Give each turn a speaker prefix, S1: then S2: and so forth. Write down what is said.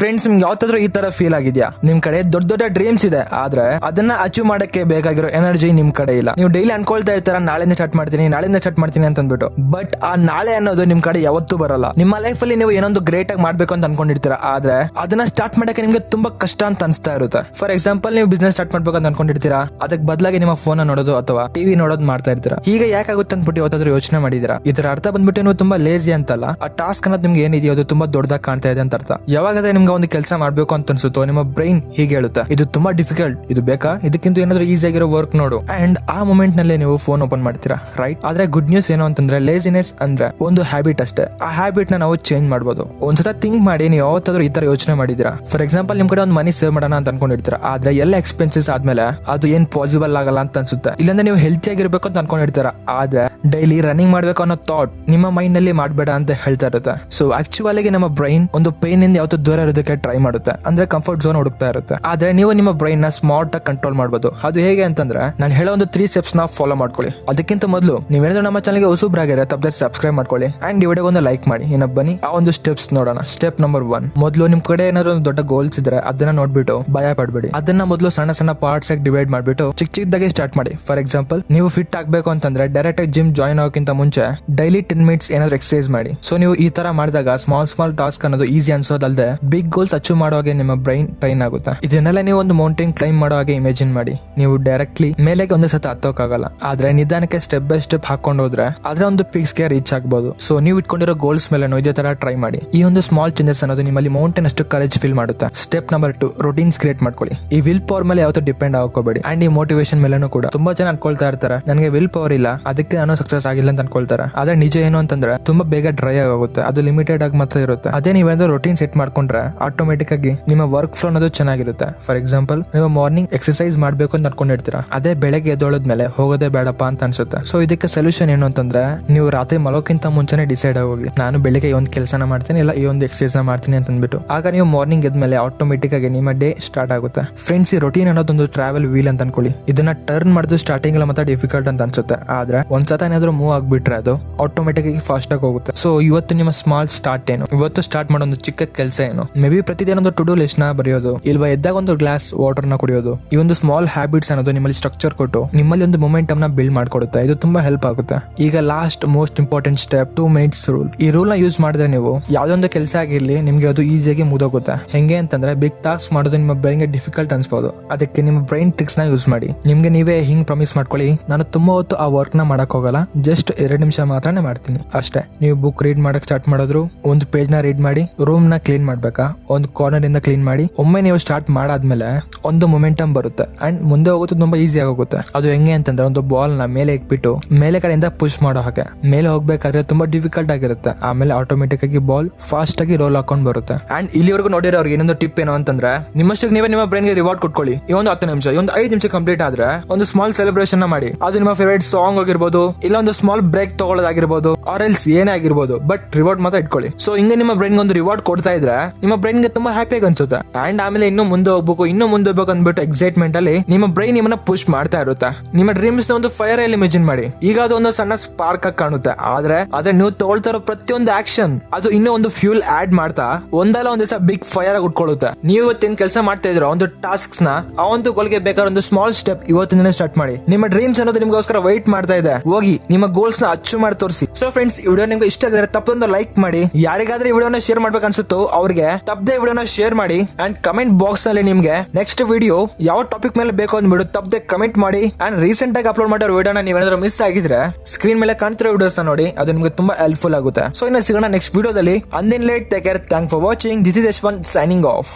S1: Friends, ನಿಮ್ಗೆ ಯಾವತ್ತಾದ್ರೂ ಈ ತರ ಫೀಲ್ ಆಗಿದ್ಯಾ? ನಿಮ್ ಕಡೆ ದೊಡ್ಡ ದೊಡ್ಡ ಡ್ರೀಮ್ಸ್ ಇದೆ, ಆದ್ರೆ ಅದನ್ನ ಅಚೀವ್ ಮಾಡಕ್ಕೆ ಬೇಕಾಗಿರೋ ಎನರ್ಜಿ ನಿಮ್ ಕಡೆ ಇಲ್ಲ. ನೀವು ಡೈಲಿ ಅನ್ಕೊಳ್ತಾ ಇರ್ತಾರ, ನಾಳೆಯಿಂದ ಸ್ಟಾರ್ಟ್ ಮಾಡ್ತೀನಿ ಅಂತ ಅಂದ್ಬಿಟ್ಟು. ಬಟ್ ಆ ನಾಳೆ ಅನ್ನೋದು ನಿಮ್ ಕಡೆ ಯಾವತ್ತೂ ಬರಲ್ಲ. ನಿಮ್ಮ ಲೈಫ್ ಅಲ್ಲಿ ನೀವು ಏನೊಂದು ಗ್ರೇಟ್ ಆಗಿ ಮಾಡ್ಬೇಕು ಅಂತ ಅನ್ಕೊಂಡಿರ್ತೀರಾ, ಆದ್ರೆ ಅದನ್ನ ಸ್ಟಾರ್ಟ್ ಮಾಡಕ್ಕೆ ನಿಮ್ಗೆ ತುಂಬಾ ಕಷ್ಟ ಅಂತ ಅನ್ಸ್ತಾ ಇರುತ್ತೆ. ಫಾರ್ ಎಕ್ಸಾಂಪಲ್, ನೀವು ಬಿಸ್ನೆಸ್ ಸ್ಟಾರ್ಟ್ ಮಾಡ್ಬೇಕು ಅಂತ ಅನ್ಕೊಂಡಿರ್ತೀರಾ, ಅದಕ್ಕೆ ಬದಲಾಗಿ ನಿಮ್ಮ ಫೋನ್ ನೋಡೋದು ಅಥವಾ ಟಿವಿ ನೋಡೋದು ಮಾಡ್ತಾ ಇರ್ತೀರಾ. ಹೀಗೆ ಯಾಕಾಗುತ್ತೆ ಅಂದ್ಬಿಟ್ಟು ಯಾವತ್ತಾದ್ರೂ ಯೋಚನೆ ಮಾಡಿದೀರಾ? ಇದರ ಅರ್ಥ ಬಂದ್ಬಿಟ್ಟು ನೀವು ತುಂಬಾ ಲೇಜಿ ಅಂತಲ್ಲ, ಆ ಟಾಸ್ಕ್ ಅನ್ನೋದು ನಿಮ್ಗೆ ಏನಿದೆಯೋ ಅದು ತುಂಬಾ ದೊಡ್ಡದಾಗಿ ಕಾಣ್ತಾ ಇದೆ ಅಂತ ಅರ್ಥ. ಯಾವಾಗಲೇ ನಿಮ್ಗೆ ಒಂದು ಕೆಲಸ ಮಾಡ್ಬೇಕು ಅಂತ ಅನ್ಸುತ್ತೋ, ನಿಮ್ಮ ಬ್ರೈನ್ ಹೀಗೆ ಹೇಳುತ್ತೆ, ಇದು ತುಂಬಾ ಡಿಫಿಕಲ್ಟ್, ಇದು ಬೇಕಾ, ಇದಕ್ಕಿಂತ ಏನಾದ್ರೂ ಈಸಿ ಆಗಿರೋ ವರ್ಕ್ ನೋಡು. ಅಂಡ್ ಆ ಮೂಮೆಂಟ್ ನಲ್ಲಿ ನೀವು ಫೋನ್ ಓಪನ್ ಮಾಡ್ತೀರಾ, ರೈಟ್? ಆದ್ರೆ ಗುಡ್ ನ್ಯೂಸ್ ಏನು ಅಂತಂದ್ರೆ, ಲೇಜಿನೆಸ್ ಅಂದ್ರೆ ಒಂದು ಹ್ಯಾಬಿಟ್ ಅಷ್ಟೇ. ಆ ಹ್ಯಾಬಿಟ್ ನ ನಾವು ಚೇಂಜ್ ಮಾಡಬಹುದು. ಒಂದ್ಸಲ ಥಿಂಕ್ ಮಾಡಿ, ನೀವು ಯಾವತ್ತಾದ್ರೂ ಈ ತರ ಯೋಚನೆ ಮಾಡಿದೀರಾ? ಫಾರ್ ಎಕ್ಸಾಂಪಲ್, ನಿಮ್ ಕಡೆ ಒಂದು ಮನಿ ಸೇವ್ ಮಾಡೋಣ ಅಂತ ಅನ್ಕೊಂಡಿರ್ತೀರಾ, ಆದ್ರೆ ಎಲ್ಲ ಎಕ್ಸ್ಪೆನ್ಸಸ್ ಆದ್ಮೇಲೆ ಅದು ಏನ್ ಪಾಸಿಬಲ್ ಆಗಲ್ಲ ಅಂತ ಅನ್ಸುತ್ತೆ. ಇಲ್ಲಾಂದ್ರೆ ನೀವು ಹೆಲ್ತಿ ಆಗಿರ್ಬೇಕು ಅಂತ ಅನ್ಕೊಂಡಿರ್ತೀರಾ, ಆದ್ರೆ ಡೈಲಿ ರನ್ನಿಂಗ್ ಮಾಡ್ಬೇಕು ಅನ್ನೋ ಥಾಟ್ ನಿಮ್ಮ ಮೈಂಡ್ ನಲ್ಲಿ ಮಾಡಬೇಡ ಅಂತ ಹೇಳ್ತಾ ಇರುತ್ತೆ. ಸೊ ಆಕ್ಚುअली ನಮ್ಮ ಬ್ರೈನ್ ಒಂದು ಪೇನ್ ಇಂದ ಯಾವತ್ತೂ ದೂರ ಇರೋದಕ್ಕೆ ಟ್ರೈ ಮಾಡುತ್ತೆ, ಅಂದ್ರೆ ಕಂಫರ್ಟ್ ಝೋನ್ ಹುಡುಕ್ತಾ ಇರುತ್ತೆ. ಆದ್ರೆ ನೀವು ನಿಮ್ಮ ಬ್ರೈನ್ ನ ಸ್ಮಾರ್ಟ್ ಆಗಿ ಕಂಟ್ರೋಲ್ ಮಾಡಬಹುದು. ಅದು ಹೇಗೆ ಅಂತಂದ್ರೆ, ನಾನು ಹೇಳೋ ಒಂದು 3 ಸ್ಟೆಪ್ಸ್ ನ ಫಾಲೋ ಮಾಡ್ಕೊಳ್ಳಿ. ಅದಕ್ಕಿಂತ ಮೊದಲು ನೀವೇನಾದ್ರೂ ನಮ್ಮ ಚಾನಲ್ಗೆ ಹೊಸಬ್ರಾಗಿದ್ರೆ ತಪ್ಪದೆ ಸಬ್ಸ್ಕ್ರೈಬ್ ಮಾಡ್ಕೊಳ್ಳಿ ಅಂಡ್ ಈ ವಿಡಿಯೋಗೆ ಒಂದು ಲೈಕ್ ಮಾಡಿ. ಇನ್ನ ಬನ್ನಿ ಆ ಒಂದು ಸ್ಟೆಪ್ಸ್ ನೋಡೋಣ. ಸ್ಟೆಪ್ ನಂಬರ್ 1, ಮೊದಲು ನಿಮ್ ಕಡೆ ಏನಾದ್ರು ಒಂದು ದೊಡ್ಡ ಗೋಲ್ಸ್ ಇದ್ರೆ ಅದನ್ನ ನೋಡ್ಬಿಟ್ಟು ಭಯ ಪಡ್ಬೇಡಿ. ಅದನ್ನ ಮೊದಲು ಸಣ್ಣ ಸಣ್ಣ ಪಾರ್ಟ್ಸ್ ಆಗಿ ಡಿವೈಡ್ ಮಾಡ್ಬಿಟ್ಟು ಚಿಕ್ಕದಾಗಿ ಸ್ಟಾರ್ಟ್ ಮಾಡಿ. ಫಾರ್ ಎಕ್ಸಾಂಪಲ್, ನೀವು ಫಿಟ್ ಆಗ್ಬೇಕು ಅಂತಂದ್ರೆ ಡೈರೆಕ್ಟ್ ಆಗಿ ಜಿಮ್ ಜಾಯ್ನ್ ಆಗೋಕ್ಕಿಂತ ಮುಂಚೆ ಡೈಲಿ 10 ಮಿನಿಟ್ಸ್ ಏನಾದ್ರು ಎಕ್ಸರ್ಸೈಸ್ ಮಾಡಿ. ಸೊ ನೀವು ಈ ತರ ಮಾಡಿದಾಗ ಸ್ಮಾಲ್ ಟಾಸ್ಕ್ ಅನ್ನೋದು ಈಸಿ ಅನ್ಸೋದಲ್ಲದೆ ಬಿಗ್ ಗೋಲ್ಸ್ ಅಚೀವ್ ಮಾಡುವಾಗ ನಿಮ್ಮ ಬ್ರೈನ್ ಟ್ರೈನ್ ಆಗುತ್ತೆ. ಇದನ್ನೆಲ್ಲ ನೀವು ಒಂದು ಮೌಂಟೇನ್ ಕ್ಲೈಮ್ ಮಾಡೋ ಹಾಗೆ ಇಮ್ಯಾಜಿನ್ ಮಾಡಿ. ನೀವು ಡೈರೆಕ್ಟ್ಲಿ ಮೇಲೆಗೆ ಒಂದೇ ಸತ ಹತ್ತೋಕ್ಕಾಗಲ್ಲ, ಆದ್ರೆ ನಿಧಾನಕ್ಕೆ ಸ್ಟೆಪ್ ಬೈ ಸ್ಟೆಪ್ ಹಾಕೊಂಡು ಹೋದ್ರೆ ಆದ್ರೆ ಒಂದು ಪಿಕ್ಸ್ ಗೆ ರೀಚ್ ಆಗಬಹುದು. ಸೊ ನೀವು ಇಟ್ಕೊಂಡಿರೋ ಗೋಲ್ಸ್ ಮೇಲೆ ಇದೇ ತರ ಟ್ರೈ ಮಾಡಿ. ಈ ಒಂದು ಸ್ಮಾಲ್ ಚೇಂಜಸ್ ಅನ್ನೋದು ನಿಮ್ಮಲ್ಲಿ ಮೌಂಟೇನ್ ಅಷ್ಟು ಕರೇಜ್ ಫೀಲ್ ಮಾಡುತ್ತೆ. ಸ್ಟೆಪ್ ನಂಬರ್ 2, ರೂಟೀನ್ಸ್ ಕ್ರಿಯೇಟ್ ಮಾಡ್ಕೊಳ್ಳಿ. ಈ ವಿಲ್ ಪವರ್ ಮೇಲೆ ಯಾವತ್ತೂ ಡಿಪೆಂಡ್ ಆಗೋಬೇಡಿ ಅಂಡ್ ಈ ಮೋಟಿವೇಶನ್ ಮೇಲೆನೂ ಕೂಡ. ತುಂಬಾ ಜನ ಅನ್ಕೊಳ್ತಾ ಇರ್ತಾರೆ, ನನಗೆ ವಿಲ್ ಪವರ್ ಇಲ್ಲ, ಅದಕ್ಕೆ ನಾನು ಸಕ್ಸಸ್ ಆಗಿಲ್ಲ ಅಂತ ಅನ್ಕೊಳ್ತಾರೆ. ಆದ್ರೆ ನಿಜ ಏನು ಅಂತಂದ್ರೆ, ತುಂಬಾ ಬೇಗ ಡ್ರೈ ಆಗುತ್ತೆ, ಅದು ಲಿಮಿಟೆಡ್ ಆಗಿ ಮಾತ್ರ ಇರುತ್ತೆ. ಅದೇ ನೀವೇನಾದ್ರೂ ರೂಟೀನ್ ಸೆಟ್ ಮಾಡ್ಕೊಂಡ್ರೆ ಆಟೋಮೆಟಿಕ್ ಆಗಿ ನಿಮ್ಮ ವರ್ಕ್ ಫ್ಲೋ ಅನ್ನೋದು ಚೆನ್ನಾಗಿರುತ್ತೆ. ಫಾರ್ ಎಕ್ಸಾಂಪಲ್, ನೀವು ಮಾರ್ನಿಂಗ್ ಎಕ್ಸರ್ಸೈಸ್ ಮಾಡ್ಬೇಕು ಅಂತ ಅನ್ಕೊಂಡಿರ್ತೀರಾ, ಅದೇ ಬೆಳಗ್ಗೆ ಎದ್ದೊಳದ್ಮೇಲೆ ಹೋಗೋದೇ ಬೇಡಪ್ಪ ಅಂತ ಅನ್ಸುತ್ತೆ. ಸೊ ಇದಕ್ಕೆ ಸೊಲ್ಯೂಷನ್ ಏನು ಅಂತಂದ್ರೆ, ನೀವು ರಾತ್ರಿ ಮಲೋಕ್ಕಿಂತ ಮುಂಚೆನೆ ಡಿಸೈಡ್ ಆಗೋಗಿ, ನಾನು ಬೆಳಿಗ್ಗೆ ಈ ಒಂದು ಕೆಲಸನ ಮಾಡ್ತೀನಿ, ಇಲ್ಲ ಈ ಒಂದು ಎಕ್ಸರ್ಸೈಸ್ ಮಾಡ್ತೀನಿ ಅಂತ ಅಂದ್ಬಿಟ್ಟು. ಆಗ ನೀವು ಮಾರ್ನಿಂಗ್ ಎದ್ಮೇಲೆ ಆಟೋಮೆಟಿಕ್ ಆಗಿ ನಿಮ್ಮ ಡೇ ಸ್ಟಾರ್ಟ್ ಆಗುತ್ತೆ. ಫ್ರೆಂಡ್ಸ್, ಈ ರೂಟೀನ್ ಅನ್ನೋದೊಂದು ಟ್ರಾವೆಲ್ ವೀಲ್ ಅಂತ ಅನ್ಕೊಳ್ಳಿ. ಇದನ್ನ ಟರ್ನ್ ಮಾಡೋದು ಸ್ಟಾರ್ಟಿಂಗ್ ಎಲ್ಲ ಮತ್ತೆ ಡಿಫಿಕಲ್ಟ್ ಅಂತ ಅನ್ಸುತ್ತೆ, ಆದ್ರೆ ಒಂದ್ಸತ ಏನಾದ್ರೂ ಮೂವ್ ಆಗ್ಬಿಟ್ರೆ ಅದು ಆಟೋಮೆಟಿಕ್ ಆಗಿ ಫಾಸ್ಟ್ ಆಗಿ ಹೋಗುತ್ತೆ. ಸೊ ಇವತ್ತು ನಿಮ್ಮ ಸ್ಮಾಲ್ ಸ್ಟಾರ್ಟ್ ಏನು? ಇವತ್ತು ಸ್ಟಾರ್ಟ್ ಮಾಡೋ ಒಂದು ಚಿಕ್ಕ ಕೆಲಸ ಏನು? ಮೇ ಬಿ ಪ್ರತಿದಿನ ಒಂದು ಟು ಡೂ ಲಿಸ್ಟ್ ನ ಬರೆಯೋದು, ಇಲ್ವಾ ಎದ್ದಾಗ ಒಂದು ಗ್ಲಾಸ್ ವಾಟರ್ ನ ಕುಡಿಯೋದು. ಈ ಒಂದು ಸ್ಮಾಲ್ ಹ್ಯಾಬಿಟ್ಸ್ ಅನ್ನೋದು ನಿಮ್ಮಲ್ಲಿ ಸ್ಟ್ರಕ್ಚರ್ ಕೊಟ್ಟು ನಿಮ್ಮಲ್ಲಿ ಒಂದು ಮೊಮೆಂಟಮ್ ನ ಬಿಲ್ಡ್ ಮಾಡ್ಕೊಡುತ್ತೆ. ಇದು ತುಂಬಾ ಹೆಲ್ಪ್ ಆಗುತ್ತೆ. ಈಗ last most important step, 2 minutes rule. ಈ ರೂಲ್ ನ ಯೂಸ್ ಮಾಡಿದ್ರೆ ನೀವು ಯಾವ್ದೋ ಒಂದು ಕೆಲಸ ಆಗಿರ್ಲಿ, ನಿಮ್ಗೆ ಅದು ಈಸಿಯಾಗಿ ಮುಗಿದೋಗುತ್ತೆ. ಹೆಂಗೆ ಅಂತಂದ್ರೆ, ಬಿಗ್ ಟಾಸ್ಕ್ ಮಾಡೋದು ನಿಮ್ಮ ಬ್ರೈನ್ ಗೆ ಡಿಫಿಕಲ್ಟ್ ಅನ್ಸ್ಬೋದು, ಅದಕ್ಕೆ ನಿಮ್ಮ ಬ್ರೈನ್ ಟ್ರಿಕ್ಸ್ ನ ಯೂಸ್ ಮಾಡಿ. ನಿಮ್ಗೆ ನೀವೇ ಹಿಂಗ್ ಪ್ರಾಮಿಸ್ ಮಾಡ್ಕೊಳ್ಳಿ, ನಾನು ತುಂಬಾ ಹೊತ್ತು ಆ ವರ್ಕ್ ನ ಮಾಡಕ್ ಹೋಗಲ್ಲ, ಜಸ್ಟ್ 2 ನಿಮಿಷ ಮಾತ್ರನೇ ಮಾಡ್ತೀನಿ ಅಷ್ಟೇ. ನೀವು ಬುಕ್ ರೀಡ್ ಮಾಡಕ್ ಸ್ಟಾರ್ಟ್ ಮಾಡಿದ್ರು, ಒಂದು ಪೇಜ್ ನ ರೀಡ್ ಮಾಡಿ, ರೂಮ್ ನ ಕ್ಲೀನ್ ಮಾಡ್ಬೇಕಾ, ಒಂದು ಕಾರ್ನರ್ ಇಂದ ಕ್ಲೀನ್ ಮಾಡಿ. ಒಮ್ಮೆ ನೀವು ಸ್ಟಾರ್ಟ್ ಮಾಡಾದ್ಮೇಲೆ ಒಂದು ಮೊಮೆಂಟಮ್ ಬರುತ್ತೆ ಅಂಡ್ ಮುಂದೆ ಹೋಗೋದು ತುಂಬಾ ಈಸಿ ಆಗೋಗುತ್ತೆ. ಅದು ಹೆಂಗೆ ಅಂತಂದ್ರೆ, ಒಂದು ಬಾಲ್ ನ ಮೇಲೆ ಇಟ್ಬಿಟ್ಟು ಮೇಲೆ ಕಡೆಯಿಂದ ಪುಷ್ ಮಾಡೋ ಹಾಗೆ. ಮೇಲೆ ಹೋಗ್ಬೇಕಾದ್ರೆ ತುಂಬಾ ಡಿಫಿಕಲ್ಟ್ ಆಗಿರುತ್ತೆ, ಆಮೇಲೆ ಆಟೋಮೆಟಿಕ್ ಆಗಿ ಬಾಲ್ ಫಾಸ್ಟ್ ಆಗಿ ರೋಲ್ ಹಾಕೊಂಡ್ ಬರುತ್ತೆ. ಅಂಡ್ ಇಲ್ಲಿವರೆಗೂ ನೋಡಿರೋ ಅವ್ರಿಗೆ ಇನ್ನೊಂದು ಟಿಪ್ ಏನು ಅಂತಂದ್ರೆ, ನಿಮ್ಮಷ್ಟಕ್ಕೆ ನೀವೇ ನಿಮ್ಮ ಬ್ರೈನ್ ಗೆ ರಿವಾರ್ಡ್ ಕೊಟ್ಕೊಳ್ಳಿ. ಈ ಒಂದು 10 ನಿಮಿಷ, ಈ ಒಂದು 5 ನಿಮಿಷ ಕಂಪ್ಲೀಟ್ ಆದ್ರೆ ಒಂದು ಸ್ಮಾಲ್ ಸೆಲೆಬ್ರೇಷನ್ ಮಾಡಿ. ಅದು ನಿಮ್ಮ ಫೇವರೇಟ್ ಸಾಂಗ್ ಆಗಿರ್ಬೋದು, ಇಲ್ಲ ಒಂದು ಸ್ಮಾಲ್ ಬ್ರೇಕ್ ತಗೊಳ್ಳೋದಾಗಿರ್ಬೋದು, ಆರ್ ಎಲ್ಸ್ ಏನೇ ಆಗಿರ್ಬೋದು, ಬಟ್ ರಿವಾರ್ಡ್ ಮಾತ್ರ ಇಟ್ಕೊಳ್ಳಿ. ಸೊ ಹಿಂಗೆ ನಿಮ್ಮ ಬ್ರೈನ್ ಒಂದು ರಿವಾರ್ಡ್ ಕೊಡ್ತಾ ಇದ್ರೆ ನಿಮ್ಮ ಬ್ರೈನ್ ಗೆ ತುಂಬಾ ಹ್ಯಾಪಿಯಾಗಿ ಅನ್ಸುತ್ತೆ. ಅಂಡ್ ಆಮೇಲೆ ಇನ್ನೂ ಮುಂದೆ ಹೋಗ್ಬೇಕು ಅಂದ್ಬಿಟ್ಟು ಎಕ್ಸೈಟ್ಮೆಂಟ್ ಅಲ್ಲಿ ನಿಮ್ಮ ಬ್ರೈನ್ ನಿಮ್ಮನ್ನ ಪುಷ್ ಮಾಡ್ತಾ ಇರುತ್ತೆ. ನಿಮ್ಮ ಡ್ರೀಮ್ಸ್ ನ ಒಂದು ಫೈರ್ ಅಲ್ಲಿ ಇಮ್ಯಾಜಿನ್ ಮಾಡಿ. ಈಗ ಅದು ಒಂದು ಸಣ್ಣ ಸ್ಪಾರ್ಕ್ ಆಗಿ ಕಾಣುತ್ತೆ, ಆದ್ರೆ ನೀವು ತಗೊಳ್ತಾ ಇರೋ ಪ್ರತಿಯೊಂದು ಆಕ್ಷನ್ ಅದು ಇನ್ನೂ ಒಂದು ಫ್ಯೂಲ್ ಆಡ್ ಮಾಡ್ತಾ ಒಂದಲ್ಲ ಒಂದ್ ದಿವಸ ಬಿಗ್ ಫೈರ್ ಆಗಿ ಉಟ್ಕೊಳ್ಳುತ್ತೆ. ನೀವು ಇವತ್ತೇನ್ ಕೆಲಸ ಮಾಡ್ತಾ ಇದ್ರೋ ಒಂದು ಟಾಸ್ಕ್ಸ್ ನ, ಆ ಒಂದು ಗೋಲ್ಗೆ ಬೇಕಾದ್ರೆ ಒಂದು ಸ್ಮಾಲ್ ಸ್ಟೆಪ್ ಇವತ್ತಿಂದನೇ ಸ್ಟಾರ್ಟ್ ಮಾಡಿ. ನಿಮ್ಮ ಡ್ರೀಮ್ಸ್ ಅನ್ನೋದು ನಿಮ್ಗೋಸ್ಕರ ವೈಟ್ ಮಾಡ್ತಾ ಇದೆ. ಹೋಗಿ ನಿಮ್ಮ ಗೋಲ್ಸ್ ನ ಅಚೀವ್ ಮಾಡಿ ತೋರಿಸಿ. ಸೊ ಫ್ರೆಂಡ್ಸ್, ಈ ವಿಡಿಯೋ ನಿಮ್ಗೆ ಇಷ್ಟ ಆಗಿದ್ರೆ ತಪ್ಪೊಂದು ಲೈಕ್ ಮಾಡಿ. ಯಾರಿಗಾದ್ರೆ ಈ ವಿಡಿಯೋನ ಶೇರ್ ಮಾಡ್ಬೇಕು ಅನ್ಸುತ್ತೋ ಅವ್ರಿಗೆ ತಪ್ಪದೆ ವಿಡಿಯೋನ ಶೇರ್ ಮಾಡಿ. ಅಂಡ್ ಕಮೆಂಟ್ ಬಾಕ್ಸ್ ನಲ್ಲಿ ನಿಮ್ಗೆ ನೆಕ್ಸ್ಟ್ ವಿಡಿಯೋ ಯಾವ ಟಾಪಿಕ್ ಮೇಲೆ ಬೇಕು ಅಂದ್ಬಿಟ್ಟು ತಪ್ಪದೆ ಕಮೆಂಟ್ ಮಾಡಿ. ಅಂಡ್ ರೀಸೆಂಟ್ ಆಗಿ ಅಪ್ಲೋಡ್ ಮಾಡಿರೋ ವಿಡಿಯೋನ ನೀವೇನಾದ್ರೂ ಮಿಸ್ ಆಗಿದ್ರೆ ಸ್ಕ್ರೀನ್ ಮೇಲೆ ಕಾಣ್ತಿರೋ ವಿಡಿಯೋಸ್ ನೋಡಿ, ಅದು ನಿಮ್ಗೆ ತುಂಬಾ ಹೆಲ್ಪ್ಫುಲ್ ಆಗುತ್ತೆ. ಸೊ ಇನ್ನು ಸಿಗೋಣ ನೆಕ್ಸ್ಟ್ ವಿಡಿಯೋದಲ್ಲಿ. ಅಂದಿನ್ ಲೇಟ್, take care, thanks for watching. This is Yashwanth signing of.